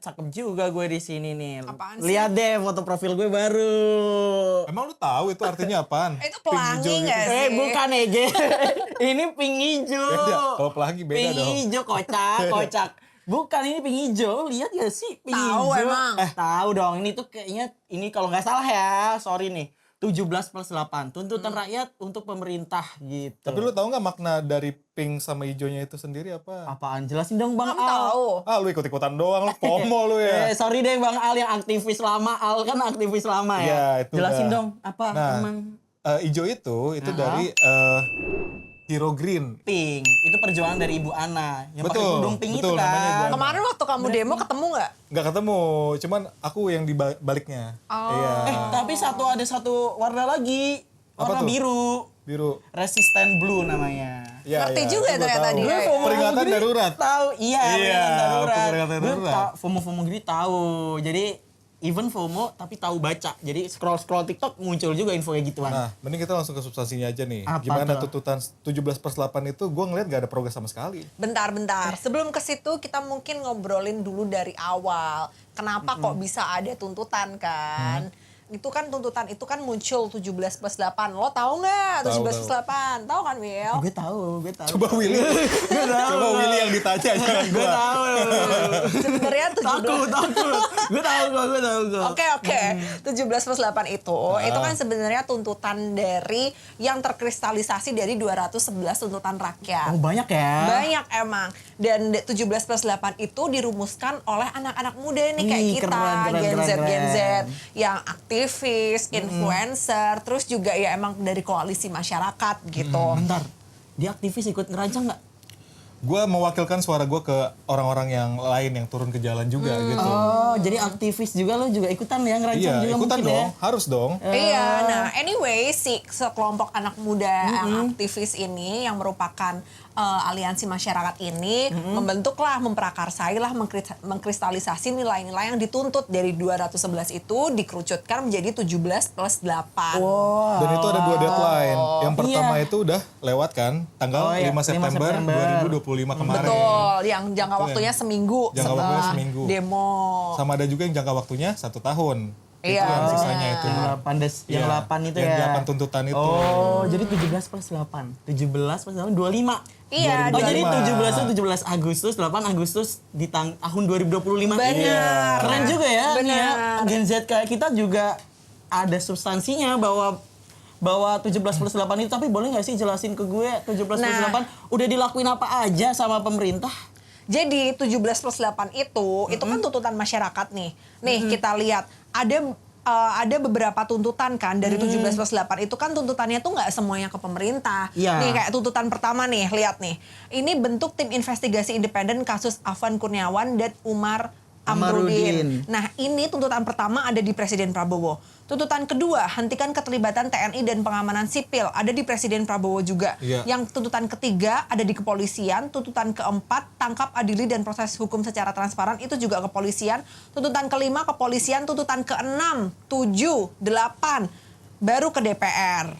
cakep juga gue di sini nih. Apaan sih? Lihat deh foto profil gue baru. Emang lu tahu itu artinya apaan? Itu Pink pelangi hijau nggak sih? Bukan Ege. Ini pink hijau. Beda. Kalau pelangi beda pink dong. hijau kocak. Bukan, ini pink hijau. Lihat gak sih pink Tahu hijau? emang. Tahu dong. Ini tuh kayaknya ini kalau nggak salah ya. Sorry nih. 17+8. Tuntutan rakyat untuk pemerintah gitu. Tapi lu tahu nggak makna dari pink sama hijaunya itu sendiri apa? Apaan? Jelasin dong Bang Kamu Al. tahu. Ah, lu ikut-ikutan doang, lu FOMO lu ya. Sorry deh Bang Al yang aktivis lama. Al kan aktivis lama ya. Iya, itu Jelasin dah. dong apa Nah, emang hijau itu dari Hero Green. pink. Itu perjuangan dari Ibu Ana yang pakai Betul, kerudung pink betul, itu namanya Ibu kan. Ana. Kemarin waktu kamu demo ketemu nggak? Nggak ketemu, cuman aku yang di baliknya. Oh. Iya. Tapi ada satu warna lagi. Apa Warna tuh? biru. Biru. Resistant blue namanya. Ya, Ngerti ya, juga itu gua ternyata tahu. dia. Peringatan darurat. Tahu, iya, peringatan darurat. peringatan Gue darurat. FOMO gini tahu. Jadi even FOMO tapi tahu baca. Jadi scroll TikTok muncul juga info kayak gituan. Nah, mending kita langsung ke substansinya aja nih. Apa Gimana tuh? tuntutan 17+8 itu gue ngeliat gak ada progres sama sekali. Bentar. Sebelum ke situ kita mungkin ngobrolin dulu dari awal. Kenapa kok bisa ada tuntutan kan? Itu kan tuntutan itu kan muncul 17+8. Lo tahu nggak Tahu, 17+8? Tahu kan Will? Gue tahu. Coba Willy. Coba Willy yang ditanya jangan Gue gue. tahu. Sebenarnya 17. Takut. Gue tahu. Oke. 17+8 itu kan sebenarnya tuntutan dari yang terkristalisasi dari 211 tuntutan rakyat. Oh banyak ya. Banyak emang. Dan 17+8 itu dirumuskan oleh anak-anak muda nih kayak Ih, kita, keren. Gen Z yang aktivis, influencer, terus juga ya emang dari koalisi masyarakat gitu. Bentar. Dia aktivis ikut ngerancang nggak? Gue mewakilkan suara gue ke orang-orang yang lain yang turun ke jalan juga gitu. Oh, jadi aktivis juga lo juga ikutan ya ngerancang Iya, juga ikutan mungkin dong, ya? harus dong. Iya, nah anyway si sekelompok anak muda yang aktivis ini yang merupakan aliansi masyarakat ini memprakarsailah, mengkristalisasi nilai-nilai yang dituntut dari 211 itu dikerucutkan menjadi 17+8. Dan itu ada 2 deadline. Yang pertama itu udah lewat kan, tanggal Oh, iya, 5 September 2025 kemarin. Betul, yang jangka Itu waktunya yang- seminggu jangka setelah waktunya seminggu. demo. Sama ada juga yang jangka waktunya 1 tahun. Iya. Itu yang sisanya itu. Yang 8 itu yang ya. 8 tuntutan itu. Oh, jadi 17+8. 17+8 25. Iya, 2025. Oh, jadi 17 itu 17 Agustus, 8 Agustus di tahun 2025. Benar. Iya. Keren juga ya. Benar. Nih ya, Gen Z kayak kita juga ada substansinya bahwa 17+8 itu, tapi boleh nggak sih jelasin ke gue 17+8 udah dilakuin apa aja sama pemerintah? Jadi 17+8 itu kan tuntutan masyarakat nih. Nih kita lihat ada beberapa tuntutan kan dari 17+8 itu kan tuntutannya tuh nggak semuanya ke pemerintah. Iya. Nih kayak tuntutan pertama nih, lihat nih. Ini bentuk tim investigasi independen kasus Afwan Kurniawan dan Umar Amrudin. Nah ini tuntutan pertama ada di Presiden Prabowo. Tuntutan kedua, hentikan keterlibatan TNI dan pengamanan sipil, ada di Presiden Prabowo juga. Iya. Yang tuntutan ketiga ada di kepolisian. Tuntutan keempat, tangkap, adili, dan proses hukum secara transparan, itu juga kepolisian. Tuntutan kelima kepolisian, tuntutan keenam, 7, 8, baru ke DPR.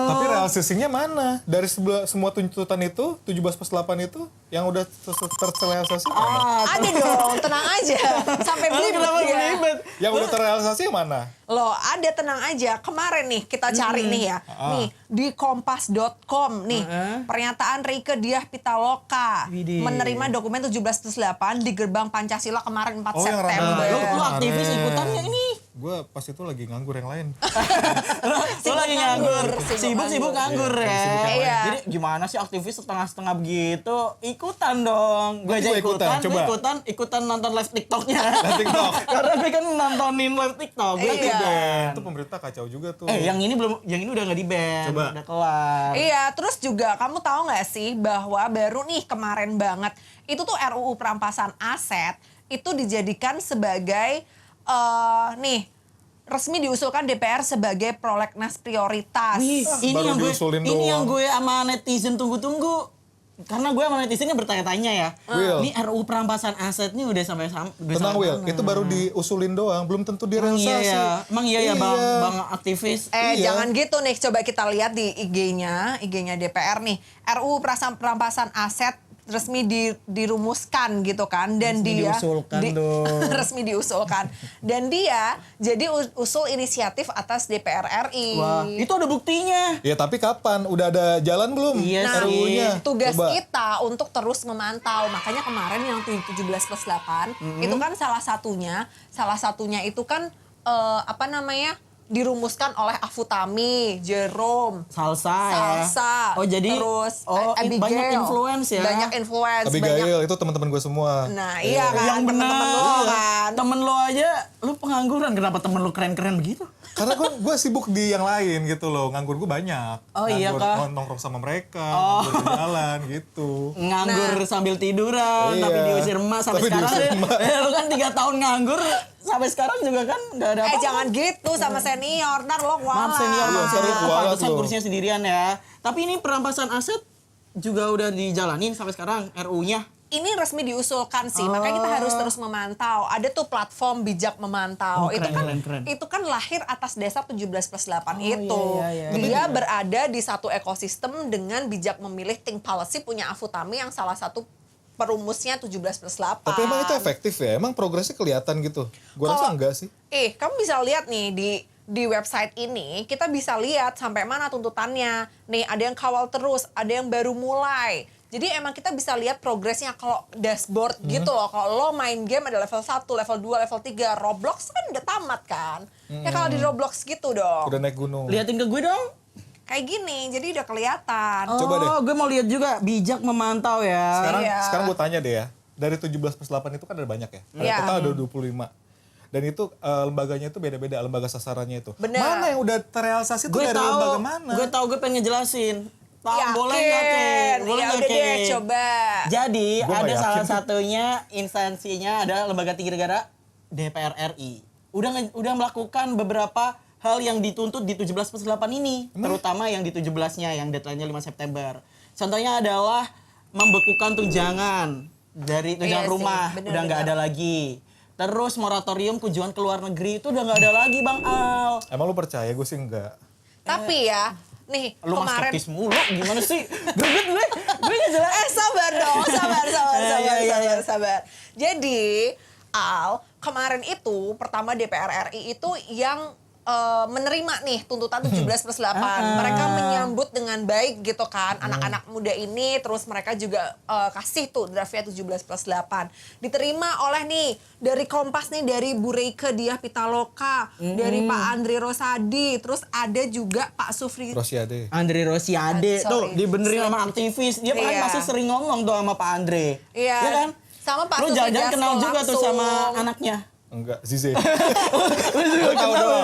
Tapi realisasinya mana? Dari semua tuntutan itu, 17+8 itu, yang udah terrealisasi mana? Ada dong, tenang aja. Sampai belibet ya. Yang udah terrealisasi yang mana? Loh, ada, tenang aja. Kemarin nih kita cari nih ya. Nih di kompas.com nih. Pernyataan Rieke Diah Pitaloka Widih. menerima dokumen 17+8 di gerbang Pancasila kemarin 4 Oh, yang September. rame. Lu aktivis ikutan nggak ini? Gue pas itu lagi nganggur yang lain. Lu lagi nganggur. Sibuk nganggur ya. Sibuk yang lain. Iya. Jadi gimana sih aktivis setengah-setengah begitu? Ikutan dong. Gue aja Gua ikutan, ikutan. coba. Ikutan nonton live TikToknya. TikTok. Karena gue kan nontonin live TikTok. Gue Iya. di-ban. Itu pemerintah kacau juga tuh. yang ini udah nggak di-ban. Coba. Udah kelar. Iya, terus juga kamu tahu nggak sih bahwa baru nih kemarin banget itu tuh RUU perampasan aset itu dijadikan sebagai resmi diusulkan DPR sebagai prolegnas prioritas. Wih, baru diusulin ini yang doang. gue sama netizen tunggu-tunggu. Karena gue sama netizennya bertanya-tanya ya. Will. Ini RUU perampasan aset nih udah sampai Tenang Will, itu baru diusulin doang, belum tentu direalisasi. Emang iya ya bang aktivis. Iya. Jangan gitu nih, coba kita lihat di IG-nya DPR nih. RUU perampasan aset dirumuskan gitu kan, dan Resmi dia diusulkan dong. resmi diusulkan, dan dia jadi usul inisiatif atas DPR RI. Wah, itu ada buktinya. Ya tapi kapan? Udah ada jalan belum? Iya Nah, sih. RUU-nya. tugas Coba. kita untuk terus memantau. Makanya kemarin yang 17+8 itu kan salah satunya itu kan dirumuskan oleh Afutami, Jerome, Salsa. Salsa, jadi terus banyak Abigail. influence ya. Banyak influence, banyak. Abigail itu teman-teman gue semua. Nah, iya kan, Yang benar. teman-teman lo kan. Temen lo aja, lu pengangguran. Kenapa temen lo keren-keren begitu? Karena gue sibuk di yang lain gitu loh. Nganggur gue banyak. Oh, iya Nganggur kah? nongkrong sama mereka, nganggur di jalan gitu. Nganggur sambil tiduran, Iya. tapi diusir emak sampai Tapi sekarang. diusir emak. Lu kan 3 tahun nganggur, sampai sekarang juga kan nggak ada apa-apa. Jangan gitu sama senior, ntar lo kualat. Maaf senior, maaf senior. Iya, kualat Pantesan lo. kursinya sendirian ya. Tapi ini perampasan aset juga udah dijalanin sampai sekarang RU-nya. Ini resmi diusulkan sih, makanya kita harus terus memantau. Ada tuh platform bijak memantau. Oh, keren, keren. Itu kan lahir atas dasar 17+8 itu. iya. Dia berada di satu ekosistem dengan bijak memilih think policy punya Afutami yang salah satu perumusnya 17+8. Tapi emang itu efektif ya? Emang progresnya kelihatan gitu? Gue rasa enggak sih. Kamu bisa lihat nih di website ini, kita bisa lihat sampai mana tuntutannya. Nih, ada yang kawal terus, ada yang baru mulai. Jadi emang kita bisa lihat progresnya kalau dashboard gitu loh. Kalau lo main game ada level 1, level 2, level 3. Roblox kan udah tamat kan. Ya kalau di Roblox gitu dong. Udah naik gunung. Liatin ke gue dong. Kayak gini, jadi udah kelihatan. Coba deh. Gue mau lihat juga bijak memantau ya. Sekarang gue tanya deh ya. Dari 17+8 itu kan ada banyak ya. Ada Iya. total ada 25. Dan itu lembaganya itu beda-beda, lembaga sasarannya itu. Bener. Mana yang udah terrealisasi itu Gue dari lembaga mana? Gue tahu, gue pengen ngejelasin. Yakin. Boleh nggak Kek? Boleh Ya nggak udah deh, Kek? coba. Jadi Gua nggak ada yakin. salah satunya instansinya adalah lembaga tinggi negara DPR RI. Udah melakukan beberapa hal yang dituntut di 17+8 ini, terutama yang di 17-nya yang deadline-nya 5 September. Contohnya adalah membekukan tunjangan dari tunjangan Iya sih, rumah, bener, udah nggak bener. ada lagi. Terus moratorium kunjungan ke luar negeri itu udah nggak ada lagi, Bang Al. Emang lu percaya? Gue sih enggak. Tapi ya, nih Lu mah kemarin skeptis mulu, gimana sih? Gue nggak jelas. sabar dong, Iya. sabar. Jadi, Al, kemarin itu pertama DPR RI itu yang menerima nih tuntutan 17+8. Mereka menyambut dengan baik gitu kan anak-anak muda ini, terus mereka juga kasih tuh draftnya 17+8. Diterima oleh nih dari Kompas nih, dari Bu Reike Diah Pitaloka, dari Pak Andri Rosadi, terus ada juga Pak Sufri Rosiade. Andre Rosiade tuh Sorry. dibenerin sama aktivis. Dia kan Iya. pasti sering ngomong tuh sama Pak Andre. Iya. Iya kan? Sama Pak Lu Sufri jangan-jangan kenal Dasko juga tuh sama langsung. anaknya. Enggak, Zize. Lu juga Gue tahu doang.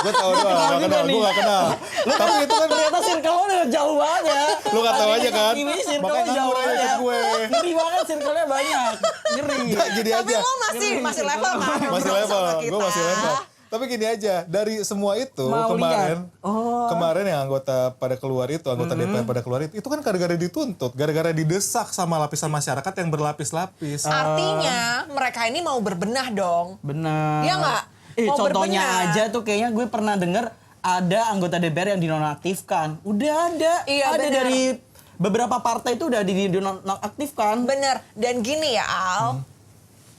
Gue tahu doang, gak kenal. Gue gak kenal. Tapi itu kan Ternyata circle lo udah jauh banget ya. Lu gak tahu aja kan? Ini circle Makanya jauh nganggur aja banget. ikut gue. Ngeri banget circle-nya banyak. Ngeri. Enggak, jadi Tapi aja. lo masih level kan? Masih ngobrol level, sama kita. gue masih level. Tapi gini aja, dari semua itu Mau kemarin, lihat. Oh. kemarin yang anggota pada keluar itu, anggota DPR pada keluar itu kan gara-gara dituntut, gara-gara didesak sama lapisan masyarakat yang berlapis-lapis. Artinya mereka ini mau berbenah dong. Benar. Iya nggak? Mau Contohnya berbenah. aja tuh kayaknya gue pernah denger ada anggota DPR yang dinonaktifkan. Udah ada. Iya, ada benar. dari beberapa partai itu udah dinonaktifkan. Bener. Dan gini ya Al.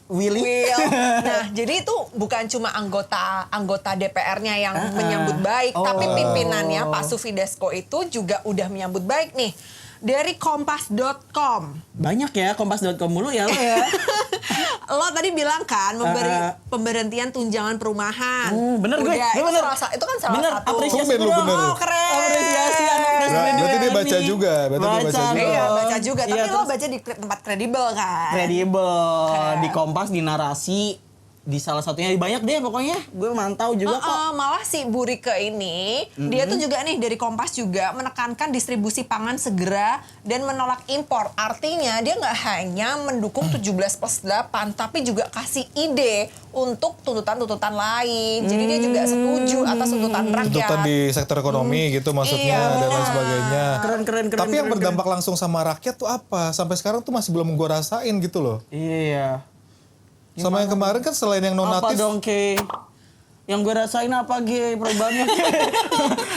Willy. Will. Nah, jadi itu bukan cuma anggota DPR-nya yang menyambut baik, tapi pimpinannya Pak Sufri Dasko itu juga udah menyambut baik nih. Dari kompas.com. Banyak ya kompas.com mulu ya lo ya. Lo tadi bilang kan pemberhentian tunjangan perumahan. Bener gue. Udah, Gue bener. itu kan salah Bener, satu. apresiasi Tumben lu dong. bener. Oh, keren. Apresiasi anak fresh graduate Berarti dia baca ini. juga, berarti dia baca juga. Iya, dong. baca juga. Tapi Iya, lo terus baca di tempat kredibel kan? kredibel Keren. di Kompas, di Narasi, di salah satunya banyak deh pokoknya. Gue mantau juga kok. Malah si Bu Rike ini, dia tuh juga nih dari Kompas juga menekankan distribusi pangan segera dan menolak impor. Artinya dia nggak hanya mendukung 17+8, tapi juga kasih ide untuk tuntutan-tuntutan lain. Jadi dia juga setuju atas tuntutan rakyat. Tuntutan di sektor ekonomi gitu maksudnya Iya, dan lain benar. sebagainya. Keren. Tapi yang berdampak langsung sama rakyat tuh apa? Sampai sekarang tuh masih belum gue rasain gitu loh. Iya. Sama yang kemarin kan selain yang Apa nonatif, dong, Ke? Yang gue rasain apa perubahannya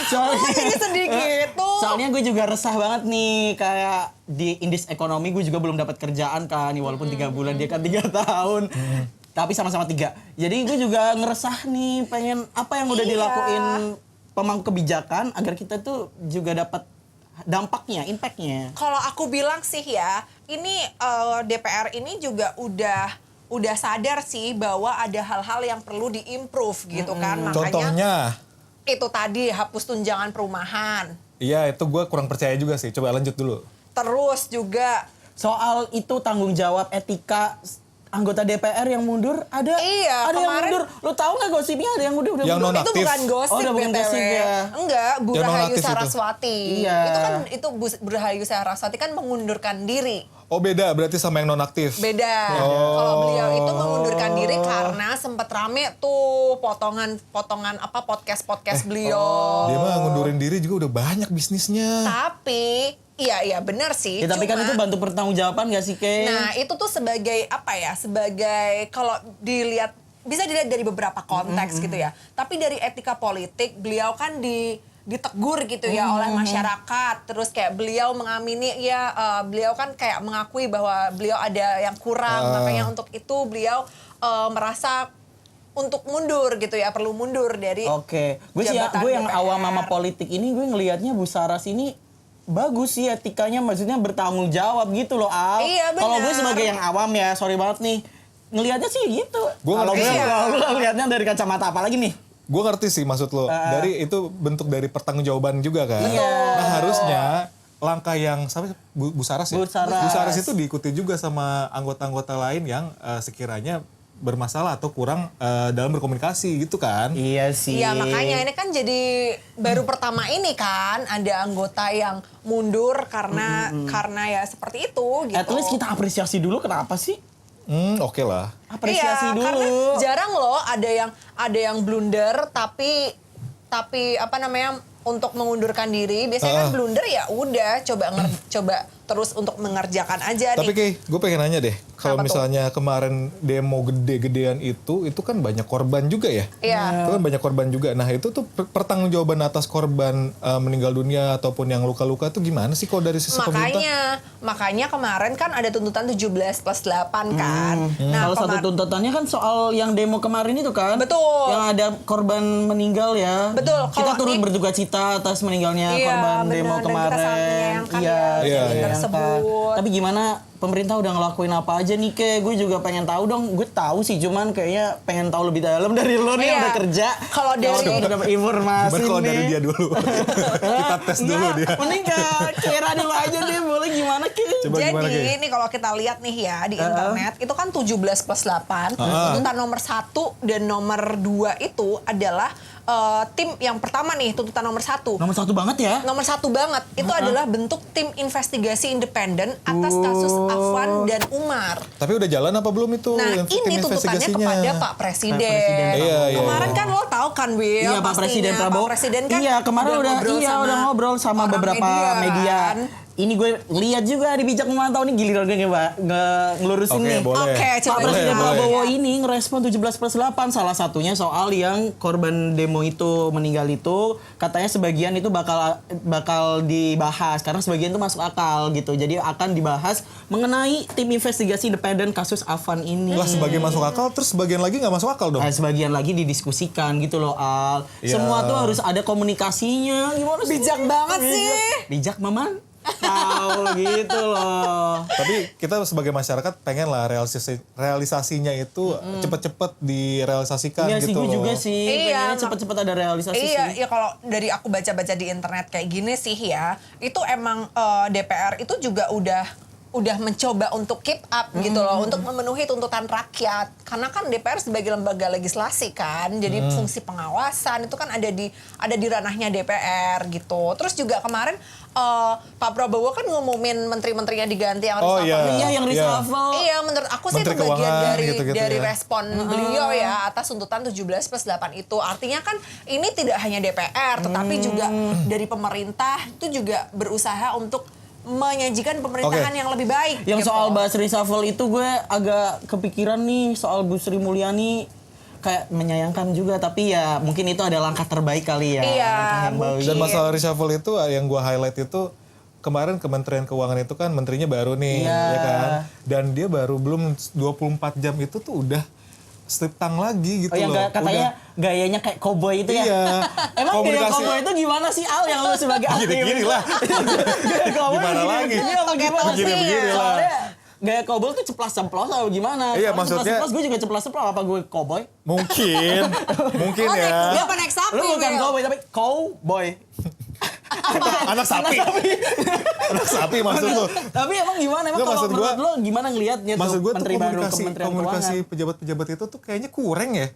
soalnya Jadi sedikit tuh. soalnya gue juga resah banget nih, kayak di indis ekonomi gue juga belum dapat kerjaan kan, walaupun 3 bulan, dia kan 3 tahun. Tapi sama-sama 3. Jadi gue juga ngeresah nih, pengen apa yang udah dilakuin pemangku kebijakan agar kita tuh juga dapat dampaknya, impactnya. Kalau aku bilang sih ya, ini DPR ini juga udah sadar sih bahwa ada hal-hal yang perlu diimprove gitu kan. Makanya Contohnya? itu tadi hapus tunjangan perumahan. Iya, itu gue kurang percaya juga sih. Coba lanjut dulu. Terus juga Soal itu tanggung jawab etika anggota DPR yang mundur, ada Iya, yang kemarin- mundur. Lo tahu nggak gosipnya ada yang udah Yang mundur? non- itu Nonaktif. bukan gosip Oh, udah bukan BTW. gosip ya. Enggak, Bu Yang Rahayu nonaktif itu. Saraswati. Iya. Itu Bu Rahayu Saraswati kan mengundurkan diri. Oh beda, berarti sama yang nonaktif. Beda. Kalau beliau itu mengundurkan diri karena sempat rame tuh potongan podcast beliau. Dia mah ngundurin diri juga udah banyak bisnisnya. Tapi iya benar sih. Ya, tapi kan Cuma- itu bantu pertanggungjawabkan gak sih, Ke? Nah, itu tuh sebagai apa ya? Sebagai kalau bisa dilihat dari beberapa konteks gitu ya. Tapi dari etika politik, beliau kan ditegur gitu ya oleh masyarakat. Terus kayak beliau mengamini beliau kan kayak mengakui bahwa beliau ada yang kurang. Makanya untuk itu beliau merasa untuk mundur gitu ya, perlu mundur dari Oke, gue jabatan yang DPR. awam sama politik ini, gue ngelihatnya Bu Saras ini bagus sih etikanya, maksudnya bertanggung jawab gitu loh, Al. Iya, benar. Kalau gue sebagai yang awam ya, sorry banget nih, ngelihatnya sih gitu. Gua Kalau ngerti. gue Iya. kalau lu ngelihatnya dari kacamata apa lagi nih? Gue ngerti sih maksud lo. Dari itu bentuk dari pertanggungjawaban juga kan. Iya. Nah harusnya langkah yang sampai Bu Saras ya. Bu Saras. Bu Saras itu diikuti juga sama anggota-anggota lain yang sekiranya bermasalah atau kurang dalam berkomunikasi gitu kan. Iya sih. Iya, makanya ini kan jadi baru pertama ini kan ada anggota yang mundur karena ya seperti itu gitu. At least kita apresiasi dulu, kenapa sih? Oke lah. Apresiasi Iya, dulu. karena jarang loh ada yang blunder tapi apa namanya untuk mengundurkan diri. Biasanya kan blunder ya udah coba terus untuk mengerjakan aja Tapi nih. Kay, gue pengen nanya deh. Kalau Apa tuh? misalnya kemarin demo gede-gedean itu kan banyak korban juga ya? Iya. Itu kan banyak korban juga. Nah itu tuh pertanggungjawaban atas korban meninggal dunia ataupun yang luka-luka tuh gimana sih kalau dari sisi pemerintah? Makanya kemarin kan ada tuntutan 17+8 kan. Nah, Salah satu tuntutannya kan soal yang demo kemarin itu kan. Betul. Yang ada korban meninggal ya. Betul, Kita kalau turut ini- berduka cita atas meninggalnya Iya, korban benar. demo Dan kita kemarin. sangat menyayangkan Iya, ya Iya, sangat iya. tersebut. Tapi gimana pemerintah udah ngelakuin apa aja nih, Ke? Gue juga pengen tahu dong. Gue tahu sih, cuman kayaknya pengen tahu lebih dalam dari lo nih yang Iya. udah kerja. Kalau Yang dari- udah dapat informasi Gimana kalau nih. dari dia dulu? Kita tes dulu Enggak, dia. mending ke Kira dulu aja deh, boleh gimana, Ke? Coba gimana, Jadi Kay? ini kalau kita lihat nih ya di internet itu kan 17+8. Tuntutan nomor 1 dan nomor 2 itu adalah tim yang pertama nih, tuntutan nomor 1. Nomor 1 banget ya. Nomor 1 banget itu adalah bentuk tim investigasi independen atas kasus Afwan dan Umar. Tapi udah jalan apa belum itu? Nah, tim ini tuntutannya investigasinya? kepada Pak Presiden. Presiden. Iya, iya. Kemarin kan lo tahu kan, Will? Iya, Pak pastinya. Presiden Prabowo. Pak Presiden kan iya, kemarin udah ngobrol sama orang beberapa media. kan. Ini gue lihat juga di Bijak Memantau nih, giliran gue ngelurusin Oke, nih. boleh. Oke, Pak coba Presiden boleh. Prabowo ini ngerespon 17+8, salah satunya soal yang korban demo itu meninggal itu, katanya sebagian itu bakal dibahas karena sebagian itu masuk akal gitu. Jadi akan dibahas mengenai tim investigasi independen kasus Afwan ini. Lah sebagian masuk akal, terus sebagian lagi nggak masuk akal dong? Sebagian lagi didiskusikan gitu loh, Al. Iya. Semua tuh harus ada komunikasinya. Gimana sih? Bijak banget sih. Bijak, Maman. Tahu gitu loh. Tapi kita sebagai masyarakat pengen lah realisasinya itu cepet-cepet direalisasikan Iya sih, gitu gue loh. juga sih. Iya, Pengennya cepet-cepet ada realisasi Iya, sih. ya kalau dari aku baca-baca di internet kayak gini sih ya, itu emang DPR itu juga udah mencoba untuk keep up gitu loh, untuk memenuhi tuntutan rakyat. Karena kan DPR sebagai lembaga legislasi kan, jadi fungsi pengawasan itu kan ada di ranahnya DPR gitu. Terus juga kemarin Pak Prabowo kan ngumumin menteri-menterinya diganti yang Oh, reshuffle. iya. Iya, yang reshuffle. Iya, menurut aku sih Menteri itu bagian Keuangan dari gitu-gitu dari ya. respon beliau ya atas tuntutan 17+8 itu. Artinya kan ini tidak hanya DPR, tetapi juga dari pemerintah itu juga berusaha untuk menyajikan pemerintahan Oke. yang lebih baik. Yang gitu. soal bahas reshuffle itu gue agak kepikiran nih soal Bu Sri Mulyani. kayak menyayangkan juga, tapi ya mungkin itu ada langkah terbaik kali ya. Iya, Langkah yang bagus. Dan masalah reshuffle itu yang gua highlight itu kemarin Kementerian Keuangan itu kan menterinya baru nih, Iya. ya kan? Dan dia baru belum 24 jam itu tuh udah slip tang lagi gitu Oh yang loh. katanya gayanya kayak cowboy itu ya? Iya. Emang gaya Komunikasi- cowboy itu gimana sih Al yang lu sebagai aktif? Gini-gini lah. Gaya cowboy Gimana begini- lagi? begini apa gimana sih? Begini-begini lah. Soalnya gaya cowboy tuh ceplas-ceplos atau gimana? Iya, Soalnya maksudnya- ceplas-ceplos, gue juga ceplas-ceplos, apa gue cowboy? Mungkin Oh, ya. dia apa naik sapi? Lu bukan Will? cowboy tapi cowboy. Anak sapi. Anak sapi maksud lu. Tapi emang gimana? Emang Nggak, kalau maksud menurut gua- lo gimana ngelihatnya Maksud tuh gue tuh menteri baru komunikasi Kementerian komunikasi Keuangan? pejabat-pejabat itu tuh kayaknya kurang ya.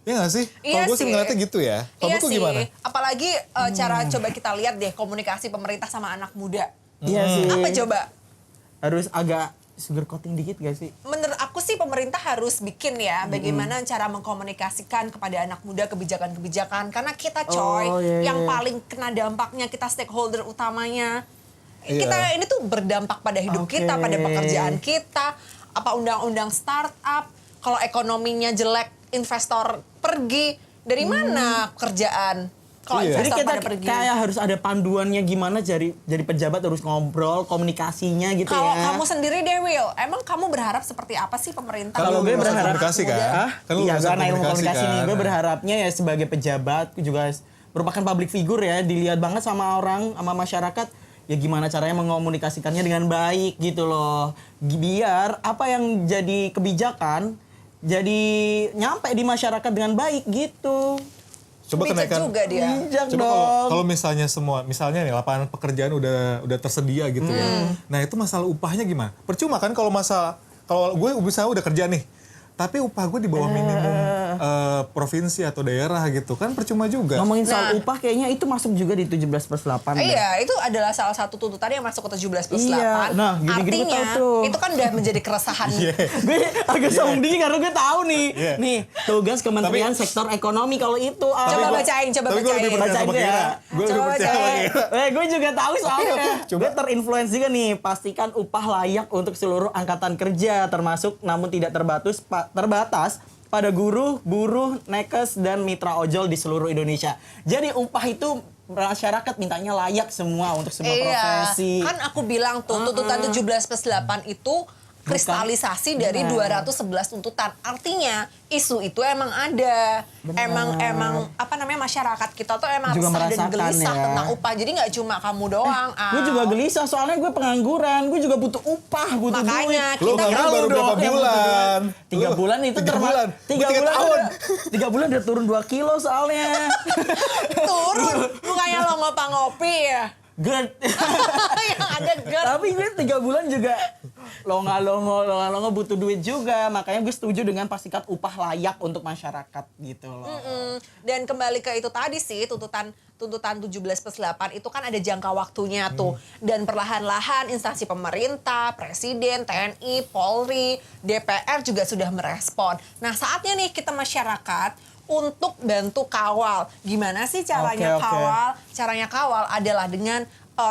Iya gak sih? Iya Kalau gue sih sih. ngeliatnya gitu ya. Kalau Iya lu tuh sih. gimana? Apalagi cara coba kita lihat deh komunikasi pemerintah sama anak muda. Iya sih. Apa coba? Harus agak sugar coating dikit gak sih? Menurut aku sih pemerintah harus bikin ya bagaimana cara mengkomunikasikan kepada anak muda kebijakan-kebijakan, karena kita coy Oh, iya, yang iya. paling kena dampaknya, kita stakeholder utamanya. Iya. Kita ini tuh berdampak pada hidup Oke. kita, pada pekerjaan kita, apa undang-undang startup, kalau ekonominya jelek investor pergi, dari mana kerjaan? Kalau Iya. Jadi investor kita pada pergi. kayak harus ada panduannya gimana jadi pejabat harus ngobrol komunikasinya gitu Kalau ya. kamu sendiri deh Will, emang kamu berharap seperti apa sih pemerintah? Kalau lu gue lulusan berharap- komunikasi kan? Hah? Kan lu Iya, lulusan gue anak ilmu komunikasi nih. Gue kan? berharapnya ya sebagai pejabat juga merupakan public figure ya, dilihat banget sama orang, sama masyarakat. Ya gimana caranya mengomunikasikannya dengan baik gitu loh. Biar apa yang jadi kebijakan jadi nyampe di masyarakat dengan baik gitu. Coba Bijak kenaikan. juga dia. Bijak Coba dong. kalau misalnya misalnya nih lapangan pekerjaan udah tersedia gitu ya. Nah itu masalah upahnya gimana? Percuma kan kalau gue misalnya udah kerja nih, tapi upah gue di bawah minimum provinsi atau daerah gitu kan percuma juga. Ngomongin soal Nah. upah kayaknya itu masuk juga di 17+8. deh. Iya, itu adalah salah satu tuntutan yang masuk ke 17+8. Iya, nah, gini-gini gue Artinya, tahu tuh. itu kan udah menjadi keresahan. Iya. Gue agak sombong dikit karena gue tahu nih. Iya. Nih, tugas Kementerian Sektor Ekonomi kalau itu. Coba gua- bacain, coba tapi gue lebih bacain. percaya Bacain sama gue ya. Kira. Gue lebih Coba percaya sama bacain. Kira. Gue juga tahu soalnya. Coba. Gue terinfluence juga nih. Pastikan upah layak untuk seluruh angkatan kerja, termasuk namun tidak terbatas pada guru, buruh, nakes, dan mitra ojol di seluruh Indonesia. Jadi upah itu masyarakat mintanya layak semua untuk semua profesi. Kan aku bilang tuh tuntutan 17+8 itu kristalisasi dari Benar. 211 tuntutan. Artinya isu itu emang ada. Benar. Emang apa namanya masyarakat kita tuh emang Juga resah dan merasakan gelisah ya. tentang upah. Jadi nggak cuma kamu doang. Gue juga gelisah soalnya gue pengangguran, gue juga butuh upah, butuh Makanya, duit. Lu kita nganggur kan baru berapa yang butuh bulan? duit. 3 Lu- bulan itu 3 bulan. 3 bulan tahun. 3 bulan udah turun 2 kilo soalnya. turun. Bukannya lo ngopi ya. GERD. Yang ada GERD. Tapi gue 3 bulan juga longa-longo butuh duit juga. Makanya gue setuju dengan pastikan upah layak untuk masyarakat gitu loh. Dan kembali ke itu tadi sih tuntutan 17+8 itu kan ada jangka waktunya tuh. Dan perlahan-lahan instansi pemerintah, presiden, TNI, Polri, DPR juga sudah merespon. Nah saatnya nih kita masyarakat untuk bantu kawal. Gimana sih caranya Oke, oke. kawal? Caranya kawal adalah dengan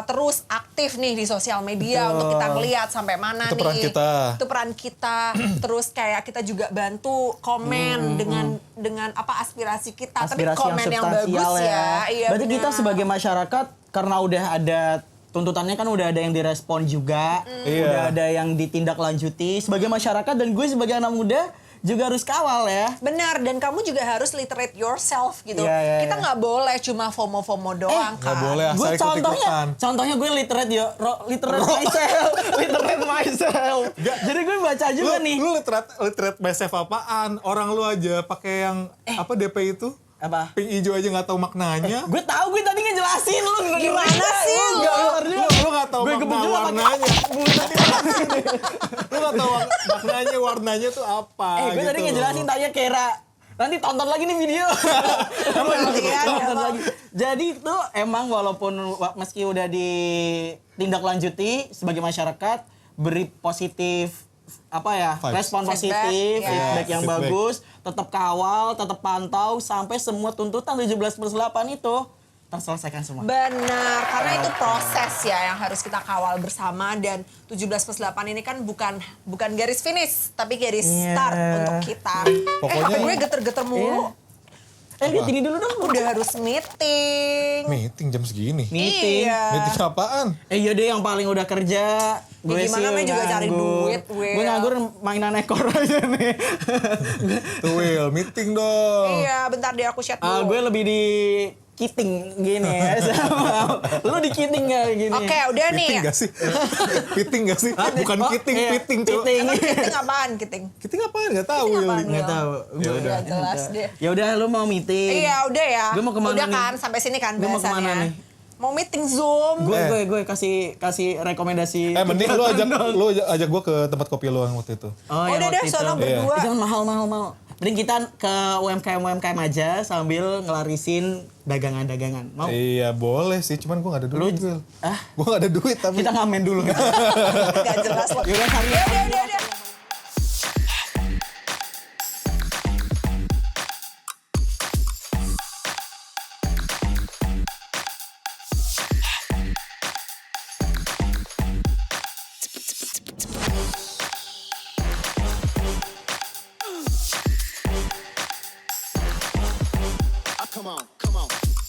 terus aktif nih di sosial media Betul. untuk kita ngeliat sampai mana Itu nih. peran kita. Itu peran kita. Terus kayak kita juga bantu komen dengan apa aspirasi kita. Tapi Aspirasi komen yang bagus substansial ya. Iya, Berarti kita benar. sebagai masyarakat karena udah ada tuntutannya kan udah ada yang direspon juga, Iya. udah ada yang ditindaklanjuti sebagai masyarakat, dan gue sebagai anak muda juga harus kawal ya. Benar, dan kamu juga harus literate yourself gitu. Iya, iya, Kita iya. nggak boleh cuma FOMO-FOMO doang nggak kan. boleh. Gue Asal ikut-ikutan. contohnya gue literate literate myself. Jadi gue baca juga nih. Lu literate myself apaan? Orang lu aja pakai yang apa DP itu? Apa? Pink hijau aja nggak tahu maknanya. Gue tahu, gue tadi ngejelasin lu Gimana sih lu? Lu nggak tahu Gue makna gebuk juga pakai warnanya. bulat di mana. Lu nggak tahu maknanya warnanya tuh apa. Gue tadi gitu ngejelasin loh. tanya Kera. Nanti tonton lagi nih video. Iya, Tonton iya, lagi. Jadi itu emang walaupun meski udah ditindaklanjuti sebagai masyarakat, beri positif apa ya, Vibes. respon Feedback, positif, ya. feedback yang Feedback. bagus, tetap kawal, tetap pantau sampai semua tuntutan 17+8 itu terselesaikan semua. Benar, karena itu proses ya yang harus kita kawal bersama dan 17+8 ini kan bukan garis finish, tapi garis Iya. start untuk kita. Pokoknya- HP gue geter-geter mulu. Lihat ini dulu dong. Udah harus meeting. Meeting jam segini. Meeting. Iya. Meeting apaan? Iya deh yang paling udah kerja. Gue gimana namanya juga cari duit, Will. Gue nganggur mainan ekor aja nih. Tuh Will, meeting dong. Iya, bentar deh aku chat dulu. Gue lebih di kiting gini ya. Lu di kiting gak gini? Oke, udah nih. Piting gak sih? Piting gak sih? Bukan Oh, kiting, iya, piting tuh. piting. Emang kiting apaan kiting? Kiting apaan? Gak tahu Kiting Will. apaan? Nggak tahu. Ya udah. Nggak jelas deh. Ya udah lu mau meeting. Iya, udah ya. Gue mau kemana udah nih? kan, sampai sini kan Gue mau kemana bahasannya. nih? Mau meeting Zoom. Gue kasih rekomendasi. Mending lu ajak gue ke tempat kopi lu yang waktu itu. Oh, Udah yang deh, waktu sono itu. berdua. Jangan mahal. Mending kita ke UMKM aja sambil ngelarisin dagangan-dagangan. Mau? Iya boleh sih, cuman gue gak ada duit. Will. Gue gak ada duit tapi. Kita ngamen dulu. Gak jelas loh. Yaudah, cari. Udah. Come on.